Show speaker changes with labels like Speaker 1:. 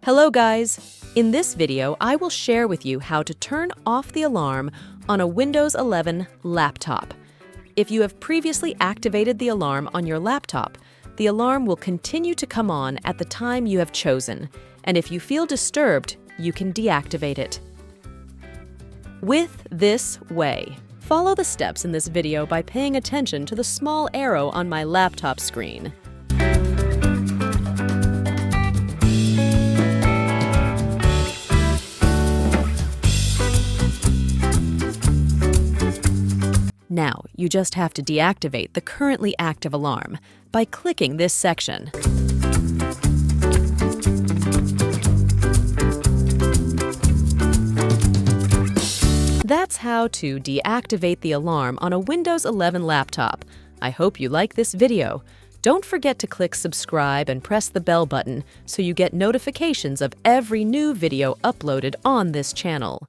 Speaker 1: Hello guys! In this video, I will share with you how to turn off the alarm on a Windows 11 laptop. If you have previously activated the alarm on your laptop, the alarm will continue to come on at the time you have chosen, and if you feel disturbed, you can deactivate it. With this way. Follow the steps in this video by paying attention to the small arrow on my laptop screen. Now, you just have to deactivate the currently active alarm by clicking this section. That's how to deactivate the alarm on a Windows 11 laptop. I hope you like this video. Don't forget to click subscribe and press the bell button so you get notifications of every new video uploaded on this channel.